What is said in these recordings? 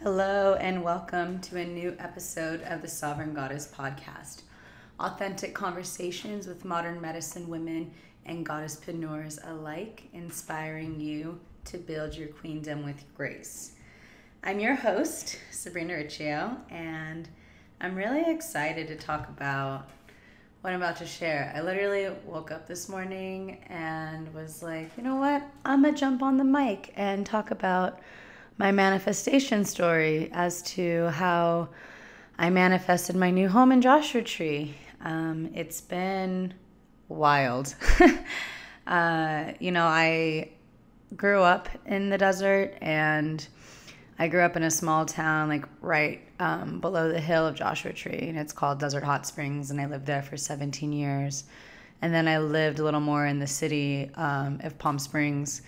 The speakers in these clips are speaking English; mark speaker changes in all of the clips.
Speaker 1: Hello and welcome to a new episode of the Sovereign Goddess podcast. Authentic conversations with modern medicine women and goddesspreneurs alike, inspiring you to build your queendom with grace. I'm your host, Sabrina Riccio, and I'm really excited to talk about what I'm about to share. I literally woke up this morning and was like, you know what? I'm going to jump on the mic and talk about my manifestation story as to how I manifested my new home in Joshua Tree. It's been wild. I grew up in the desert, and I grew up in a small town like right below the hill of Joshua Tree, and it's called Desert Hot Springs, and I lived there for 17 years. And then I lived a little more in the city of Palm Springs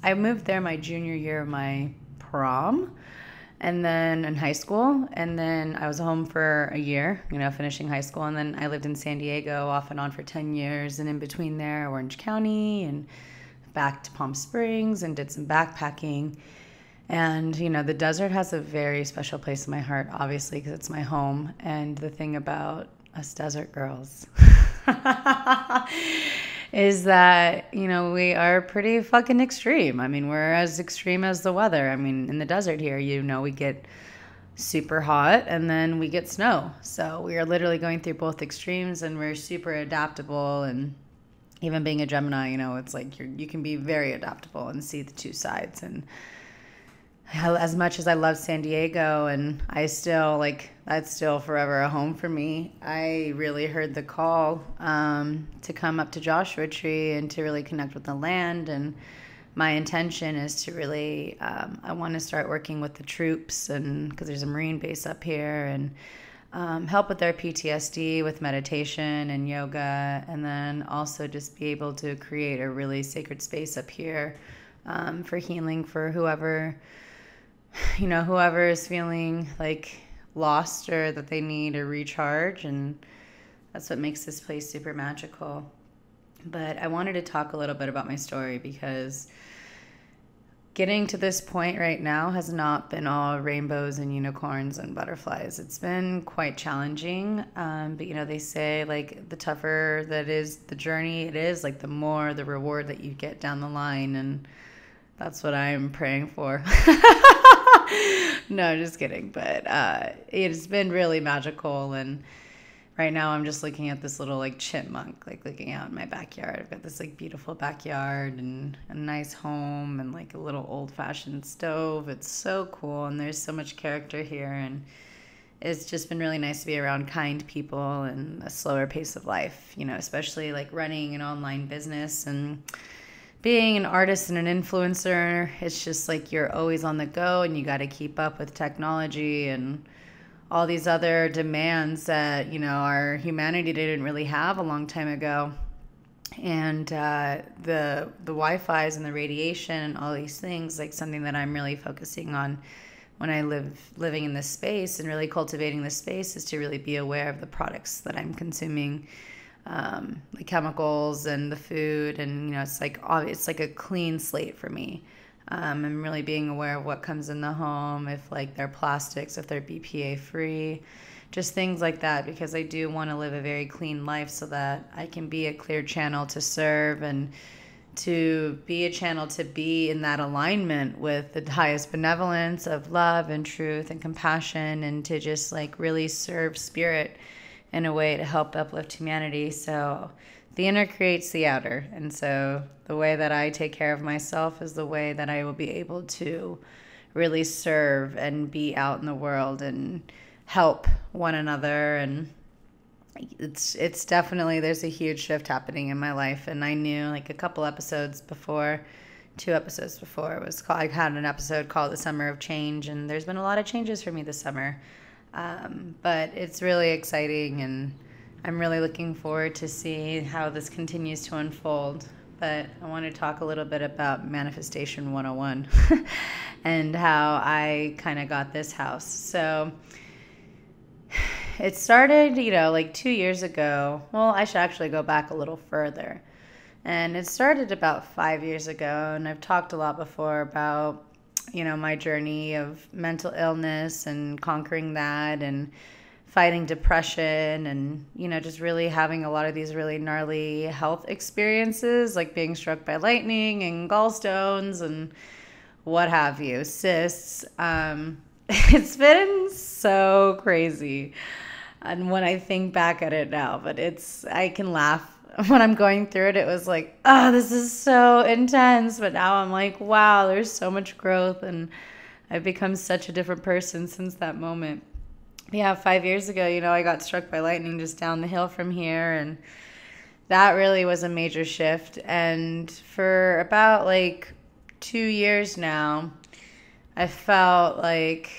Speaker 1: I moved there my junior year of my prom, and then in high school, and then I was home for a year, finishing high school, and then I lived in San Diego off and on for 10 years, and in between there, Orange County, and back to Palm Springs, and did some backpacking. And, the desert has a very special place in my heart, obviously, because it's my home. And the thing about us desert girls is that, we are pretty fucking extreme. I mean, we're as extreme as the weather. I mean, in the desert here, we get super hot and then we get snow. So we are literally going through both extremes, and we're super adaptable. And even being a Gemini, it's like you can be very adaptable and see the two sides. And as much as I love San Diego, and that's still forever a home for me, I really heard the call to come up to Joshua Tree and to really connect with the land. And my intention is to really, I want to start working with the troops, and because there's a Marine base up here, and help with their PTSD with meditation and yoga, and then also just be able to create a really sacred space up here for healing for whoever is feeling like lost or that they need a recharge. And that's what makes this place super magical. But I wanted to talk a little bit about my story, because getting to this point right now has not been all rainbows and unicorns and butterflies. It's been quite challenging. But they say like the tougher that is the journey it is, like the more the reward that you get down the line. And that's what I'm praying for. No, just kidding. But it's been really magical. And right now I'm just looking at this little like chipmunk, like looking out in my backyard. I've got this like beautiful backyard and a nice home and like a little old fashioned stove. It's so cool. And there's so much character here. And it's just been really nice to be around kind people and a slower pace of life, especially like running an online business and being an artist and an influencer. It's just like you're always on the go, and you got to keep up with technology and all these other demands that, our humanity didn't really have a long time ago. And the Wi-Fi's and the radiation and all these things, like something that I'm really focusing on when I living in this space and really cultivating this space, is to really be aware of the products that I'm consuming. The chemicals and the food, and it's like a clean slate for me. I'm really being aware of what comes in the home, if like they're plastics, if they're BPA free, just things like that, because I do want to live a very clean life so that I can be a clear channel to serve, and to be a channel to be in that alignment with the highest benevolence of love and truth and compassion, and to just like really serve spirit in a way to help uplift humanity. So the inner creates the outer. And so the way that I take care of myself is the way that I will be able to really serve and be out in the world and help one another. And it's definitely, there's a huge shift happening in my life. And I knew like 2 episodes before, I had an episode called The Summer of Change, and there's been a lot of changes for me this summer. But it's really exciting, and I'm really looking forward to see how this continues to unfold. But I want to talk a little bit about Manifestation 101 and how I kind of got this house. So it started, like 2 years ago. Well, I should actually go back a little further. And it started about 5 years ago, and I've talked a lot before about my journey of mental illness and conquering that and fighting depression and, just really having a lot of these really gnarly health experiences, like being struck by lightning and gallstones and what have you, cysts. It's been so crazy. And when I think back at it now, but I can laugh. When I'm going through it, it was like, oh, this is so intense. But now I'm like, wow, there's so much growth. And I've become such a different person since that moment. Yeah, 5 years ago, I got struck by lightning just down the hill from here. And that really was a major shift. And for about 2 years now, I felt like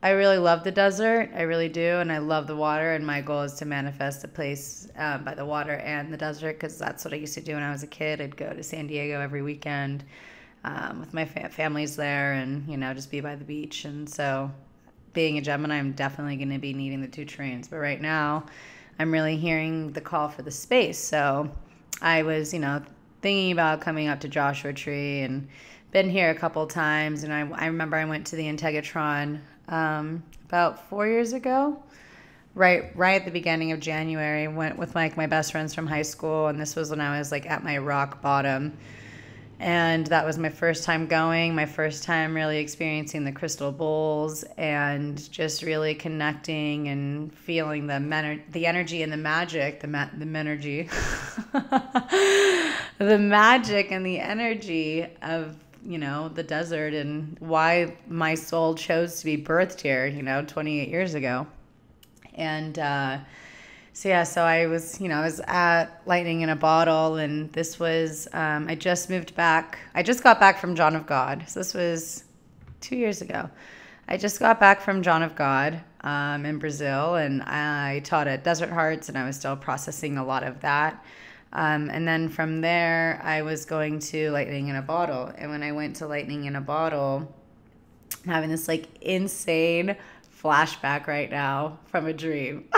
Speaker 1: I really love the desert. I really do. And I love the water. And my goal is to manifest a place by the water and the desert, because that's what I used to do when I was a kid. I'd go to San Diego every weekend with my families there and, just be by the beach. And so being a Gemini, I'm definitely going to be needing the 2 trains. But right now, I'm really hearing the call for the space. So I was, thinking about coming up to Joshua Tree and been here a couple times. And I remember I went to the Integratron about 4 years ago, right at the beginning of January. Went with my best friends from high school, and this was when I was at my rock bottom. And that was my first time going, my first time really experiencing the crystal bowls and just really connecting and feeling the energy and the magic, the energy, the magic and the energy of the desert, and why my soul chose to be birthed here, 28 years ago. And so I was at Lightning in a Bottle, and this was, I just moved back. I just got back from John of God. So this was 2 years ago. I just got back from John of God in Brazil, and I taught at Desert Hearts, and I was still processing a lot of that. And then from there, I was going to Lightning in a Bottle. And when I went to Lightning in a Bottle, I'm having this insane flashback right now from a dream.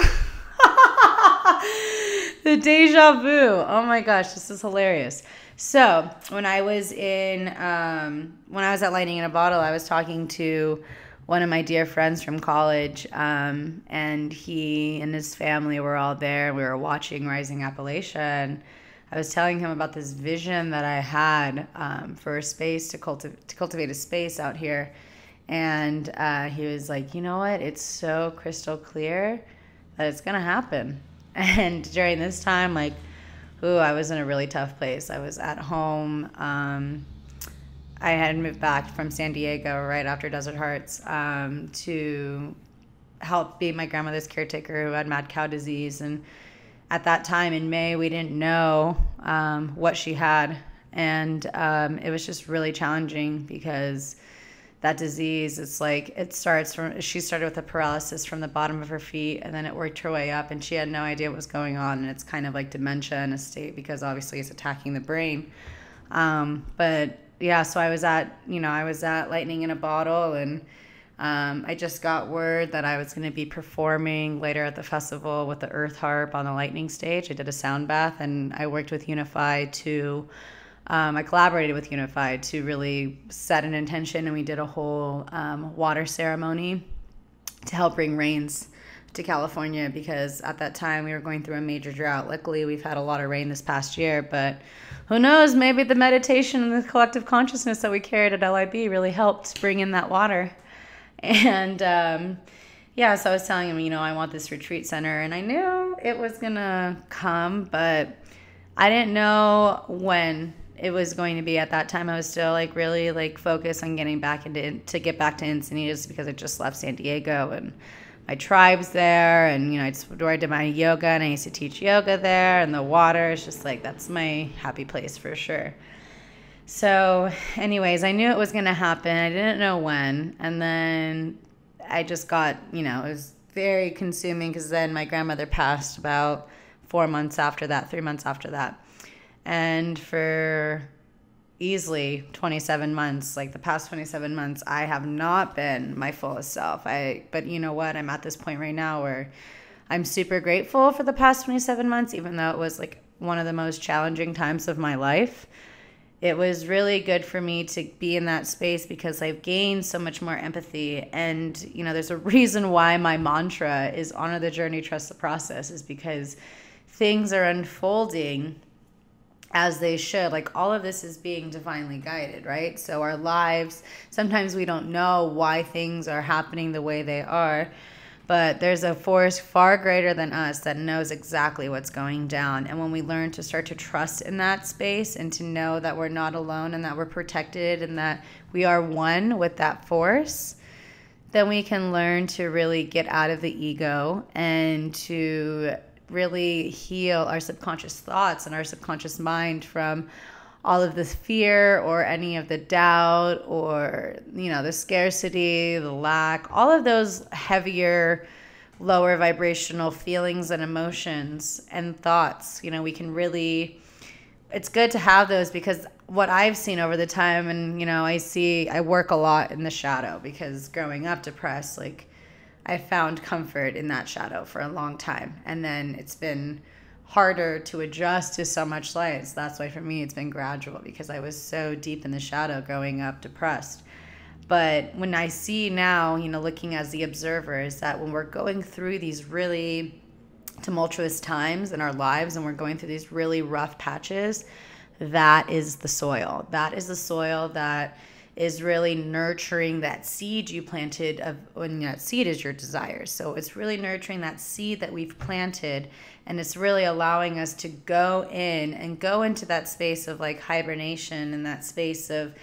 Speaker 1: The deja vu. Oh my gosh, this is hilarious. So when I was at Lightning in a Bottle, I was talking to one of my dear friends from college, and he and his family were all there. We were watching Rising Appalachia. I was telling him about this vision that I had for a space to cultivate a space out here. And he was like, you know what? It's so crystal clear that it's going to happen. And during this time, I was in a really tough place. I was at home. I had moved back from San Diego right after Desert Hearts to help be my grandmother's caretaker who had mad cow disease. And at that time in May, we didn't know what she had. And it was just really challenging because that disease, she started with a paralysis from the bottom of her feet, and then it worked her way up, and she had no idea what was going on. And it's kind of like dementia in a state because obviously it's attacking the brain. But yeah, so I was at Lightning in a Bottle, and I just got word that I was going to be performing later at the festival with the Earth Harp on the Lightning stage. I did a sound bath, and I worked with Unified I collaborated with Unified to really set an intention, and we did a whole water ceremony to help bring rains to California, because at that time we were going through a major drought. Luckily, we've had a lot of rain this past year, but who knows, maybe the meditation and the collective consciousness that we carried at LIB really helped bring in that water. And so I was telling him, I want this retreat center, and I knew it was going to come, but I didn't know when it was going to be. At that time, I was still really focused on getting back to get back to Encinitas, because I just left San Diego and my tribe's there, and where I did my yoga, and I used to teach yoga there, and the water is just that's my happy place for sure. So anyways, I knew it was going to happen. I didn't know when. And then I just got, it was very consuming, because then my grandmother passed about 3 months after that. And for easily 27 months, the past 27 months, I have not been my fullest self. But you know what? I'm at this point right now where I'm super grateful for the past 27 months, even though it was one of the most challenging times of my life. it was really good for me to be in that space because I've gained so much more empathy. And, there's a reason why my mantra is honor the journey, trust the process, is because things are unfolding as they should. Like, all of this is being divinely guided, right? So our lives, sometimes we don't know why things are happening the way they are, but there's a force far greater than us that knows exactly what's going down. And when we learn to start to trust in that space and to know that we're not alone and that we're protected and that we are one with that force, then we can learn to really get out of the ego and to really heal our subconscious thoughts and our subconscious mind from all of the fear or any of the doubt or, the scarcity, the lack, all of those heavier, lower vibrational feelings and emotions and thoughts. We can really, it's good to have those, because what I've seen over the time, and, I work a lot in the shadow, because growing up depressed, like, I found comfort in that shadow for a long time. And then it's been harder to adjust to so much light. So that's why for me it's been gradual, because I was so deep in the shadow growing up depressed. But when I see now, looking as the observer, is that when we're going through these really tumultuous times in our lives and we're going through these really rough patches, that is the soil. That is the soil that is really nurturing that seed you planted, and that seed is your desires. So it's really nurturing that seed that we've planted, and it's really allowing us to go into that space of like hibernation and that space of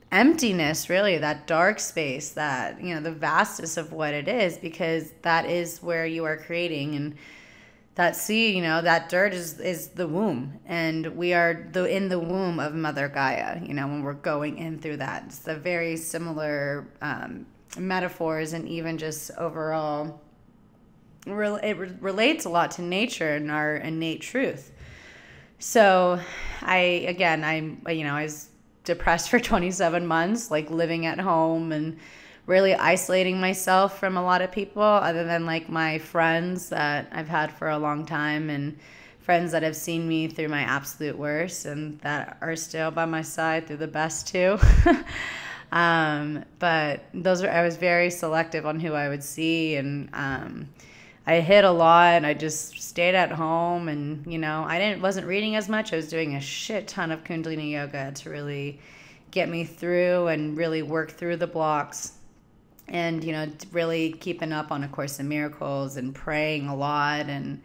Speaker 1: emptiness, really, that dark space, that, the vastness of what it is, because that is where you are creating. And that seed, that dirt is the womb, and we are in the womb of Mother Gaia, when we're going in through that. It's a very similar metaphors, and even just overall, it relates a lot to nature and our innate truth. So I was depressed for 27 months, like living at home and really isolating myself from a lot of people, other than like my friends that I've had for a long time, and friends that have seen me through my absolute worst and that are still by my side through the best too. But I was very selective on who I would see, and I hid a lot, and I just stayed at home, and I wasn't reading as much. I was doing a shit ton of Kundalini yoga to really get me through and really work through the blocks. And, really keeping up on A Course in Miracles and praying a lot and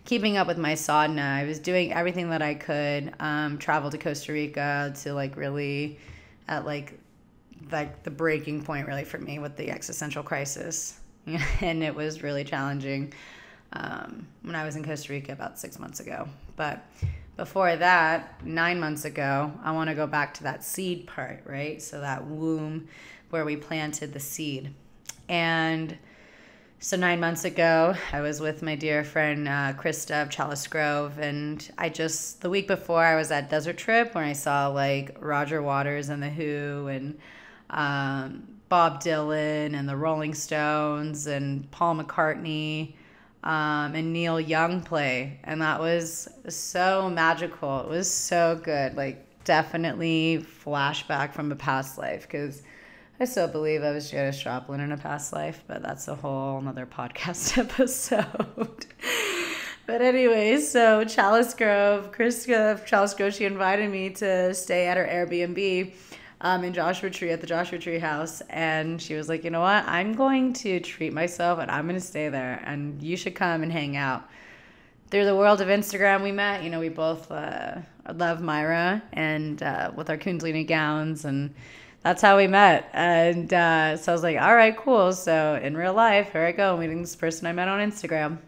Speaker 1: keeping up with my sadhana. I was doing everything that I could, travel to Costa Rica to really at the breaking point really for me with the existential crisis. And it was really challenging when I was in Costa Rica about 6 months ago. But before that, 9 months ago, I want to go back to that seed part, right? So that womb where we planted the seed. And so 9 months ago, I was with my dear friend Krista of Chalice Grove, and the week before, I was at Desert Trip where I saw Roger Waters and The Who, and Bob Dylan and the Rolling Stones and Paul McCartney and Neil Young play, and that was so magical. It was so good, definitely flashback from a past life, because I still believe I was Janis Joplin in a past life, but that's a whole another podcast episode. But anyways, so Chalice Grove, Krista of Chalice Grove, she invited me to stay at her Airbnb in Joshua Tree, at the Joshua Tree house. And she was like, you know what? I'm going to treat myself and I'm going to stay there. And you should come and hang out. Through the world of Instagram, we met. We both love Myra, and with our Kundalini gowns, and that's how we met. And so I was like, all right, cool. So in real life, here I go, meeting this person I met on Instagram.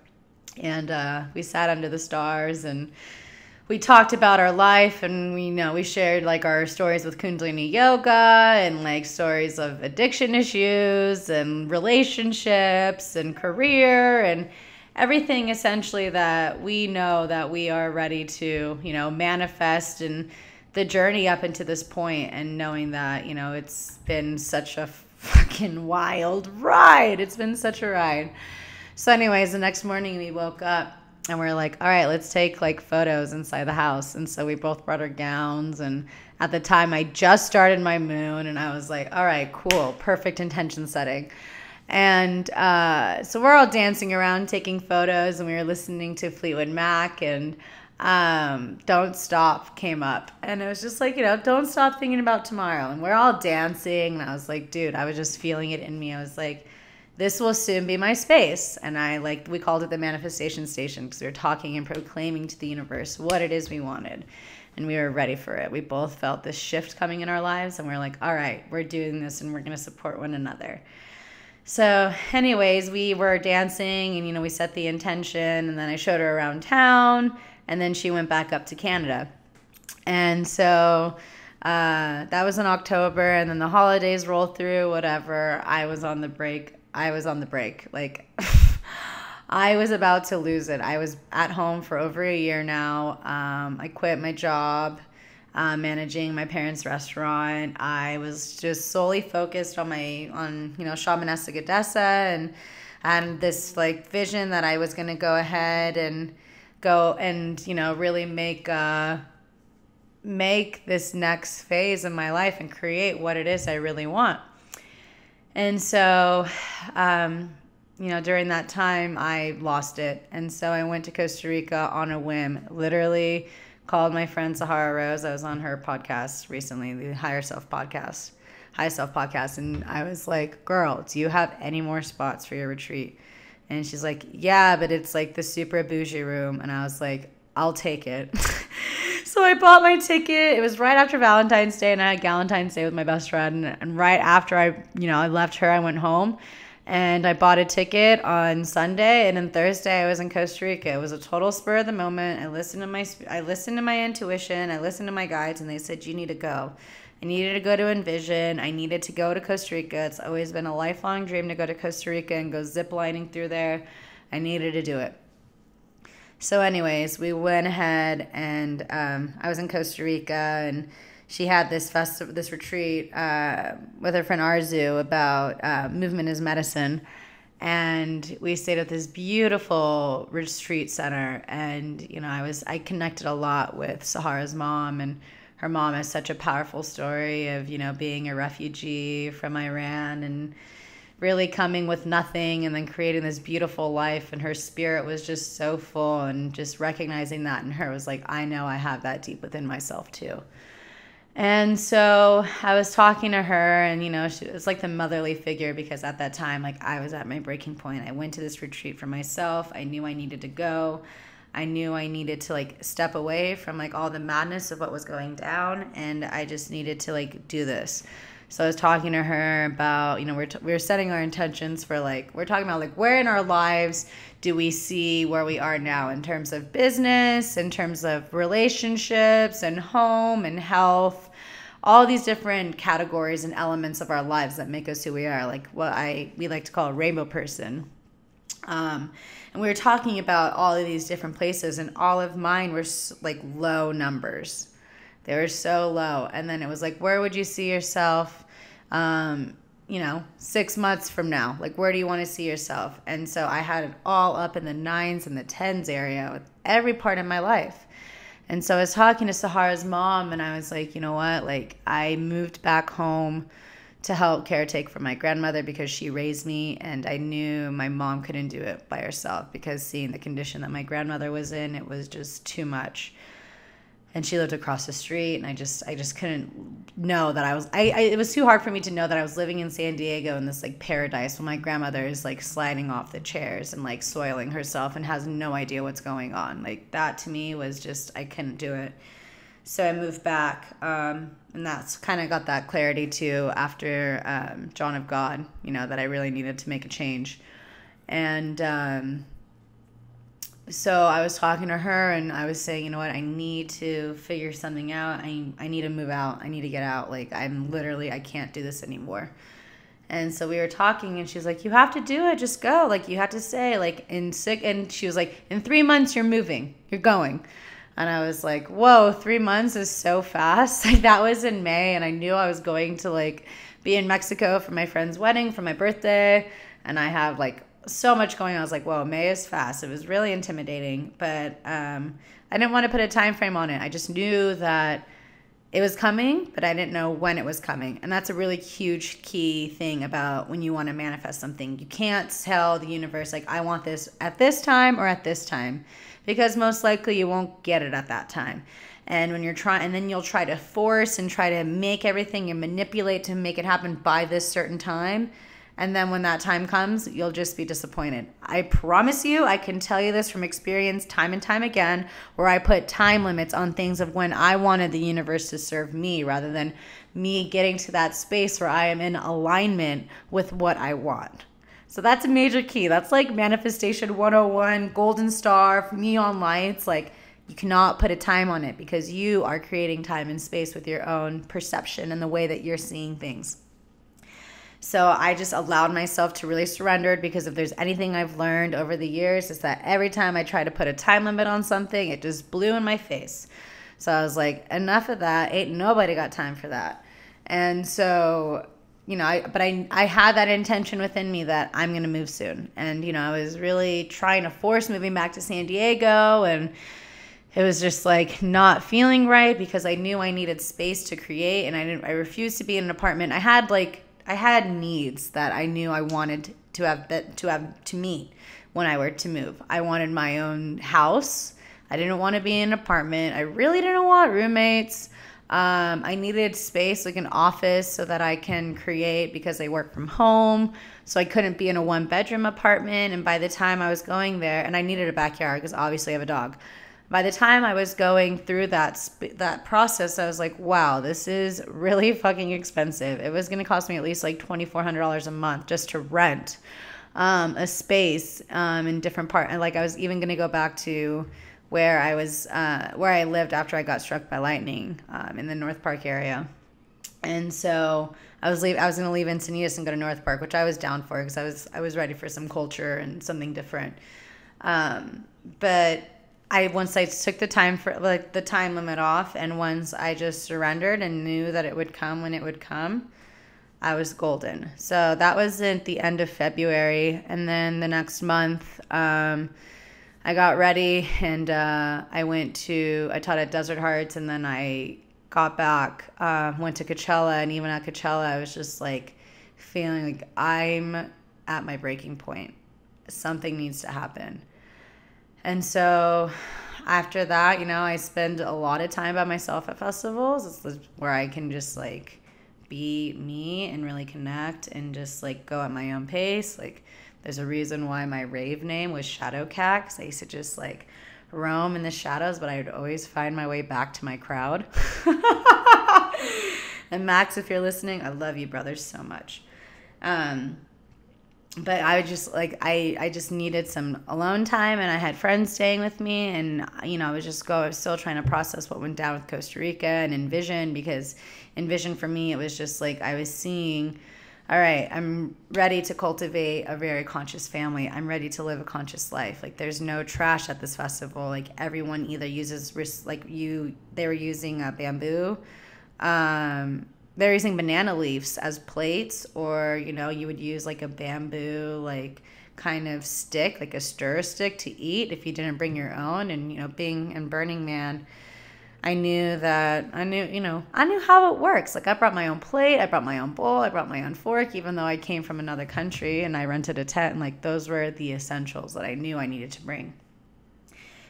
Speaker 1: And we sat under the stars and we talked about our life, and we shared our stories with Kundalini yoga, and stories of addiction issues and relationships and career and everything essentially that we know that we are ready to, manifest, and the journey up into this point, and knowing that, it's been such a fucking wild ride. It's been such a ride. So anyways, the next morning we woke up and we're like, all right, let's take photos inside the house. And so we both brought our gowns, and At the time, I just started my moon, and I was like, all right, cool, perfect intention setting. And so we're all dancing around, taking photos, and we were listening to Fleetwood Mac, and Don't Stop came up. And it was just like, don't stop thinking about tomorrow. And we're all dancing, and I was like, dude, I was just feeling it in me. I was like, this will soon be my space. And we called it the manifestation station, because we were talking and proclaiming to the universe what it is we wanted. And we were ready for it. We both felt this shift coming in our lives, and we're like, all right, we're doing this, and we're going to support one another. So anyways, we were dancing, and, we set the intention, and then I showed her around town, and then she went back up to Canada. And so that was in October, and then the holidays rolled through, whatever. I was on the break. Like, I was about to lose it. I was at home for over a year now. I quit my job managing my parents' restaurant. I was just solely focused on Shamanessa Goddessa, and I had this like vision that I was going to go ahead and really make this next phase in my life and create what it is I really want. And so, during that time, I lost it. And so I went to Costa Rica on a whim, literally called my friend Sahara Rose. I was on her podcast recently, the High Self podcast. And I was like, girl, do you have any more spots for your retreat? And she's like, yeah, but it's like the super bougie room. And I was like, I'll take it. So I bought my ticket. It was right after Valentine's Day, and I had Galentine's Day with my best friend. And right after I left her, I went home, and I bought a ticket on Sunday. And then Thursday, I was in Costa Rica. It was a total spur of the moment. I listened to my intuition. I listened to my guides, and they said, you need to go. I needed to go to Envision. I needed to go to Costa Rica. It's always been a lifelong dream to go to Costa Rica and go zip lining through there. I needed to do it. So anyways, we went ahead, and I was in Costa Rica, and she had this retreat with her friend Arzu about movement is medicine. And we stayed at this beautiful retreat center, and I connected a lot with Sahara's mom, and her mom has such a powerful story of being a refugee from Iran and really coming with nothing and then creating this beautiful life. And her spirit was just so full, and just recognizing that in her was like, I know I have that deep within myself too. And so I was talking to her, and she was like the motherly figure, because at that time, like, I was at my breaking point. I went to this retreat for myself. I knew I needed to go. I knew I needed to like step away from like all the madness of what was going down, and I just needed to like do this. So I was talking to her about, we were setting our intentions for we're talking about where in our lives do we see where we are now in terms of business, in terms of relationships and home and health, all these different categories and elements of our lives that make us who we are, like what we like to call a rainbow person. And we were talking about all of these different places, and all of mine were like low numbers. They were so low. And then it was like, where would you see yourself, 6 months from now? Like, where do you want to see yourself? And so I had it all up in the 9s and the 10s area with every part of my life. And so I was talking to Sahara's mom, and I was like, you know what? Like, I moved back home to help caretake for my grandmother because she raised me, and I knew my mom couldn't do it by herself, because seeing the condition that my grandmother was in, it was just too much. And she lived across the street, and I just couldn't know that it was too hard for me to know that I was living in San Diego in this like paradise when my grandmother is like sliding off the chairs and like soiling herself and has no idea what's going on. Like, that to me was just, I couldn't do it. So I moved back, and that's kind of got that clarity too after John of God, that I really needed to make a change. And so I was talking to her, and I was saying, you know what, I need to figure something out. I need to move out. I need to get out. Like, I can't do this anymore. And so we were talking, and she's like, you have to do it. Just go. Like, you have to say, like, and she was like, in 3 months, you're moving. You're going. And I was like, whoa, 3 months is so fast. Like, that was in May, and I knew I was going to, like, be in Mexico for my friend's wedding for my birthday. And I have, like, so much going on. I was like, whoa, May is fast. It was really intimidating, but I didn't want to put a time frame on it. I just knew that it was coming, but I didn't know when it was coming. And that's a really huge key thing about when you want to manifest something. You can't tell the universe, like, I want this at this time or at this time, because most likely you won't get it at that time. And when you're trying, and then you'll try to force and try to make everything and manipulate to make it happen by this certain time. And then when that time comes, you'll just be disappointed. I promise you, I can tell you this from experience time and time again, where I put time limits on things of when I wanted the universe to serve me, rather than me getting to that space where I am in alignment with what I want. So that's a major key. That's like manifestation 101, golden star, neon lights. Like, you cannot put a time on it, because you are creating time and space with your own perception and the way that you're seeing things. So I just allowed myself to really surrender, because if there's anything I've learned over the years, is that every time I try to put a time limit on something, it just blew in my face. So I was like, enough of that. Ain't nobody got time for that. And so, you know, I had that intention within me that I'm going to move soon. And, you know, I was really trying to force moving back to San Diego, and it was just like not feeling right, because I knew I needed space to create, and I refused to be in an apartment. I had needs that I knew I wanted to meet when I were to move. I wanted my own house. I didn't want to be in an apartment. I really didn't want roommates. I needed space, like an office, so that I can create, because I work from home. So I couldn't be in a 1-bedroom apartment. And by the time I was going there, and I needed a backyard, because obviously I have a dog. By the time I was going through that process, I was like, wow, this is really fucking expensive. It was going to cost me at least like $2,400 a month just to rent a space in different parts. And like, I was even going to go back to where I lived after I got struck by lightning in the North Park area. And so I was going to leave Encinitas and go to North Park, which I was down for, because I was ready for some culture and something different. But once I took the time limit off, and once I just surrendered and knew that it would come when it would come, I was golden. So that was at the end of February. And then the next month, I got ready, and I taught at Desert Hearts, and then I got back, went to Coachella. And even at Coachella, I was just like feeling like I'm at my breaking point. Something needs to happen. And so after that, you know, I spend a lot of time by myself at festivals. It's where I can just like be me and really connect and just like go at my own pace. Like, there's a reason why my rave name was Shadow Cat, because I used to just like roam in the shadows, but I would always find my way back to my crowd. And Max, if you're listening, I love you, brother, so much. But I was just like, I just needed some alone time, and I had friends staying with me, and, you know, I was still trying to process what went down with Costa Rica and Envision, because Envision for me, it was just like, I was seeing, all right, I'm ready to cultivate a very conscious family. I'm ready to live a conscious life. Like, there's no trash at this festival. Like, everyone either uses, they were using bamboo, they're using banana leaves as plates, or, you know, you would use like a bamboo, like kind of stick, like a stir stick to eat if you didn't bring your own. And, you know, being in Burning Man, I knew how it works. Like, I brought my own plate, I brought my own bowl, I brought my own fork, even though I came from another country and I rented a tent. And like, those were the essentials that I knew I needed to bring.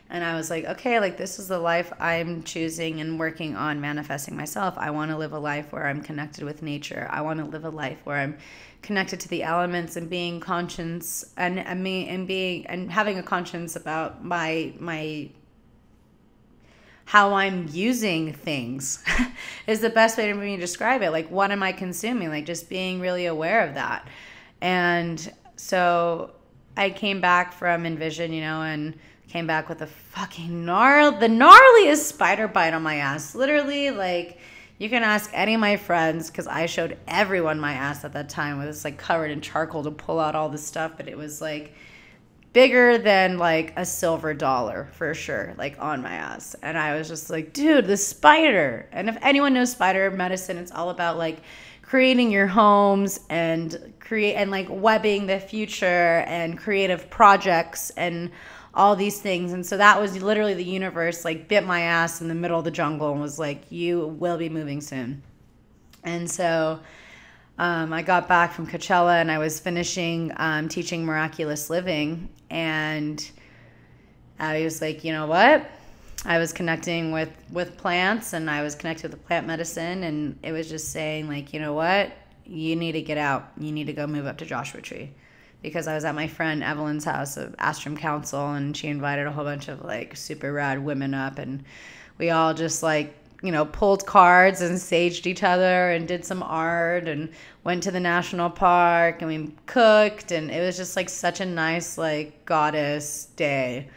Speaker 1: And I was like, okay, like, this is the life I'm choosing and working on manifesting myself. I want to live a life where I'm connected with nature. I want to live a life where I'm connected to the elements and being conscious and having a conscience about my how I'm using things is the best way to me describe it. Like, what am I consuming? Like, just being really aware of that. And so I came back from Envision, you know, and came back with the gnarliest spider bite on my ass. Literally, like, you can ask any of my friends, because I showed everyone my ass at that time, with this like covered in charcoal to pull out all this stuff, but it was like bigger than like a silver dollar for sure, like on my ass. And I was just like, dude, the spider. And if anyone knows spider medicine, it's all about like creating your homes and like webbing the future and creative projects and all these things. And so that was literally the universe like bit my ass in the middle of the jungle and was like, you will be moving soon. And so I got back from Coachella and I was finishing teaching miraculous living, and I was like, you know what? I was connecting with plants, and I was connected with plant medicine, and it was just saying like, you know what? You need to get out. You need to go move up to Joshua Tree. Because I was at my friend Evelyn's house of Astrum Council, and she invited a whole bunch of like super rad women up, and we all just like, you know, pulled cards and saged each other and did some art and went to the national park and we cooked, and it was just like such a nice like goddess day.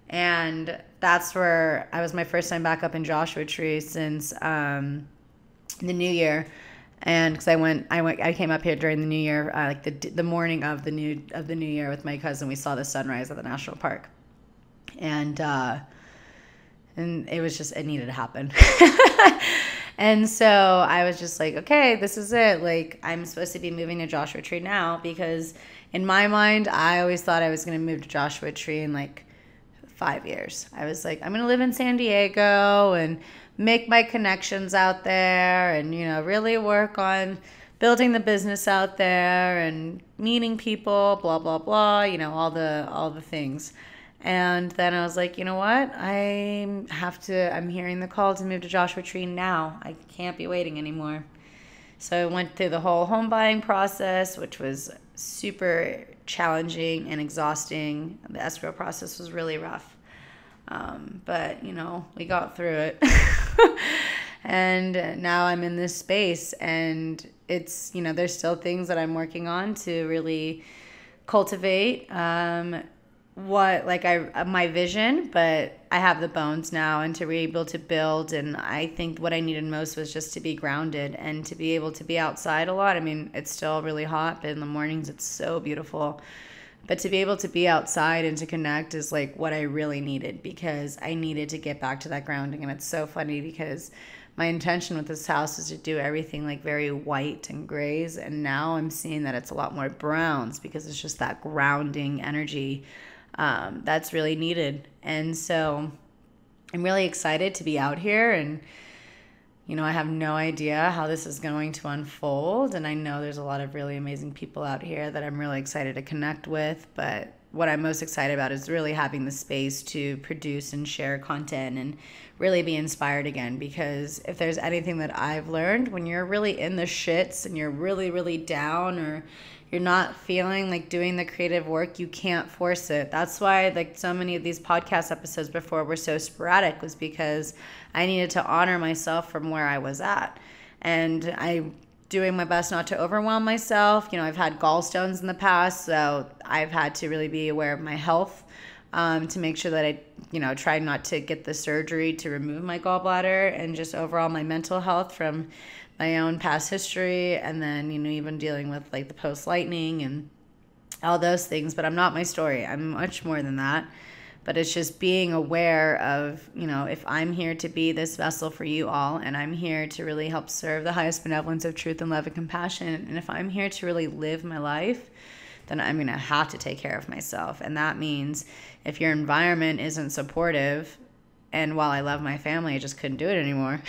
Speaker 1: And that's where I was my first time back up in Joshua Tree since the new year. And because I came up here during the New Year, like the morning of the new year with my cousin. We saw the sunrise at the national park, and it was just, it needed to happen. And so I was just like, okay, this is it. Like, I'm supposed to be moving to Joshua Tree now, because in my mind, I always thought I was going to move to Joshua Tree in like 5 years. I was like, I'm going to live in San Diego and make my connections out there and, you know, really work on building the business out there and meeting people, blah, blah, blah, you know, all the things. And then I was like, you know what? I'm hearing the call to move to Joshua Tree now. I can't be waiting anymore. So I went through the whole home buying process, which was super challenging and exhausting. The escrow process was really rough. But, you know, we got through it. And now I'm in this space, and it's, you know, there's still things that I'm working on to really cultivate my vision, but I have the bones now and to be able to build. And I think what I needed most was just to be grounded and to be able to be outside a lot. I mean, it's still really hot, but in the mornings it's so beautiful. But to be able to be outside and to connect is like what I really needed, because I needed to get back to that grounding. And it's so funny because my intention with this house is to do everything like very white and grays. And now I'm seeing that it's a lot more browns, because it's just that grounding energy that's really needed. And so I'm really excited to be out here, and you know, I have no idea how this is going to unfold, and I know there's a lot of really amazing people out here that I'm really excited to connect with, but what I'm most excited about is really having the space to produce and share content and really be inspired again. Because if there's anything that I've learned, when you're really in the shits and you're really, really down, or you're not feeling like doing the creative work, you can't force it. That's why like so many of these podcast episodes before were so sporadic, was because I needed to honor myself from where I was at. And I'm doing my best not to overwhelm myself. You know, I've had gallstones in the past, so I've had to really be aware of my health to make sure that I, you know, try not to get the surgery to remove my gallbladder, and just overall my mental health from my own past history, and then, you know, even dealing with like the post-lightning and all those things. But I'm not my story. I'm much more than that. But it's just being aware of, you know, if I'm here to be this vessel for you all, and I'm here to really help serve the highest benevolence of truth and love and compassion, and if I'm here to really live my life, then I'm going to have to take care of myself. And that means if your environment isn't supportive, and while I love my family, I just couldn't do it anymore.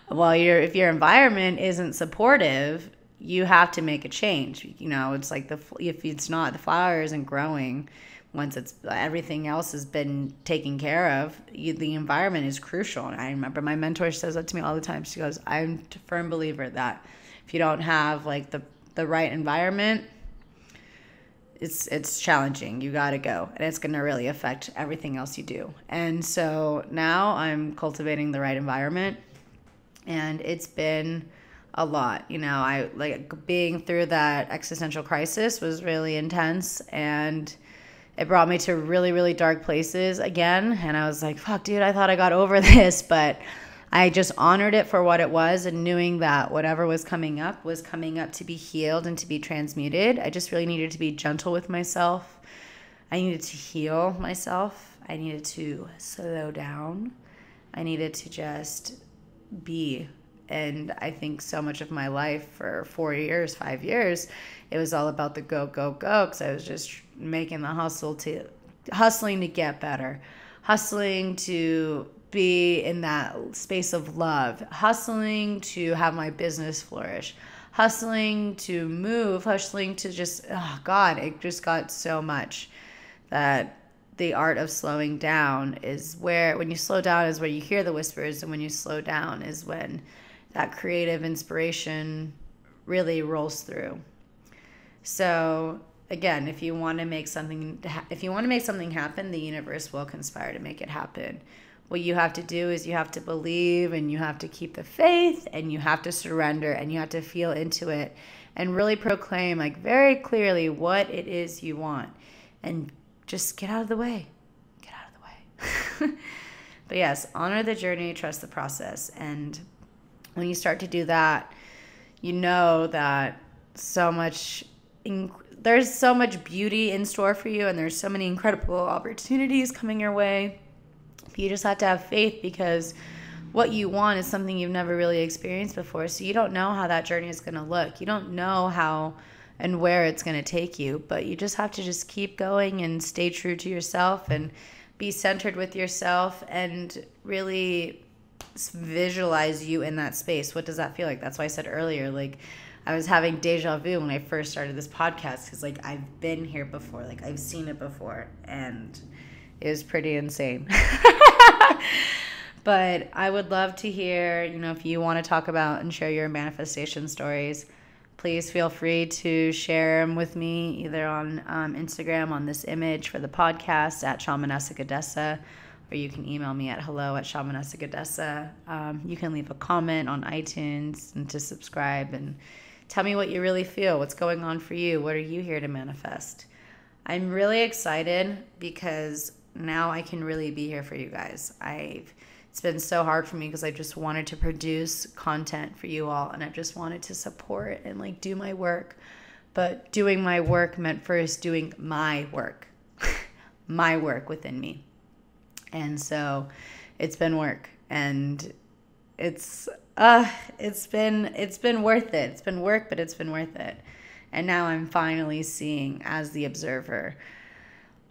Speaker 1: If your environment isn't supportive, you have to make a change. You know, it's like if it's not, the flower isn't growing once it's everything else has been taken care of. The environment is crucial. And I remember my mentor says that to me all the time. She goes, I'm a firm believer that if you don't have like the right environment, it's challenging. You got to go, and it's going to really affect everything else you do. And so now I'm cultivating the right environment. And it's been a lot. You know, I like being through that existential crisis was really intense, and it brought me to really, really dark places again. And I was like, fuck, dude, I thought I got over this, but I just honored it for what it was, and knowing that whatever was coming up to be healed and to be transmuted. I just really needed to be gentle with myself. I needed to heal myself. I needed to slow down. I needed to just be. And I think so much of my life for 5 years, it was all about the go, go, go, because I was just making the hustle to hustling to get better, hustling to be in that space of love, hustling to have my business flourish, hustling to move, hustling to just, oh God, it just got so much that the art of slowing down is where, when you slow down is where you hear the whispers, and when you slow down is when that creative inspiration really rolls through. So again, if you want to make something happen, the universe will conspire to make it happen. What you have to do is you have to believe, and you have to keep the faith, and you have to surrender, and you have to feel into it and really proclaim like very clearly what it is you want, and just get out of the way. Get out of the way. But yes, honor the journey, trust the process. And when you start to do that, you know that there's so much beauty in store for you, and there's so many incredible opportunities coming your way. You just have to have faith, because what you want is something you've never really experienced before. So you don't know how that journey is going to look. You don't know how and where it's going to take you, but you just have to just keep going and stay true to yourself and be centered with yourself and really visualize you in that space. What does that feel like? That's why I said earlier, like, I was having deja vu when I first started this podcast, because like I've been here before, like I've seen it before, and it was pretty insane. But I would love to hear, if you want to talk about and share your manifestation stories, please feel free to share them with me either on Instagram on this image for the podcast at Shamanessa Goddessa, or you can email me at hello@Shamanessa Goddessa. You can leave a comment on iTunes and to subscribe and tell me what you really feel. What's going on for you? What are you here to manifest? I'm really excited because now I can really be here for you guys. It's been so hard for me because I just wanted to produce content for you all, and I just wanted to support and like do my work. But doing my work meant first doing my work, my work within me. And so it's been work, and it's been worth it. It's been work, but it's been worth it. And now I'm finally seeing, as the observer,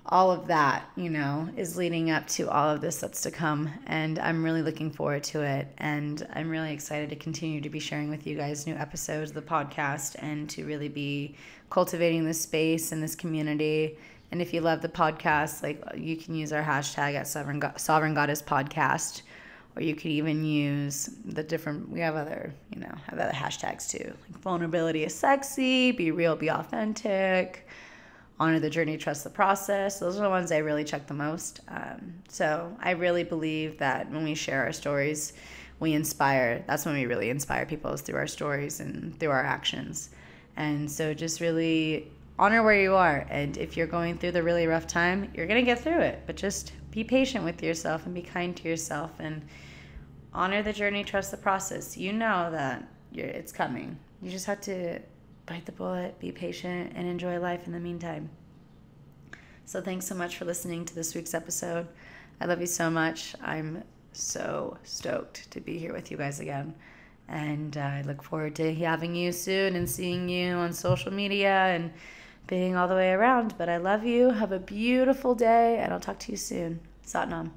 Speaker 1: all of that, is leading up to all of this that's to come. And I'm really looking forward to it. And I'm really excited to continue to be sharing with you guys new episodes of the podcast, and to really be cultivating this space and this community. And if you love the podcast, like, you can use our hashtag at Sovereign Goddess Podcast, or you could even use we have other hashtags too. Like vulnerability is sexy, be real, be authentic, honor the journey, trust the process. Those are the ones I really check the most. So I really believe that when we share our stories, we inspire. That's when we really inspire people, is through our stories and through our actions. And so just really honor where you are. And if you're going through the really rough time, you're going to get through it. But just be patient with yourself and be kind to yourself, and honor the journey, trust the process. You know that it's coming. You just have to bite the bullet, be patient, and enjoy life in the meantime. So thanks so much for listening to this week's episode. I love you so much. I'm so stoked to be here with you guys again. And I look forward to having you soon and seeing you on social media and being all the way around. But I love you. Have a beautiful day, and I'll talk to you soon. Sat Nam.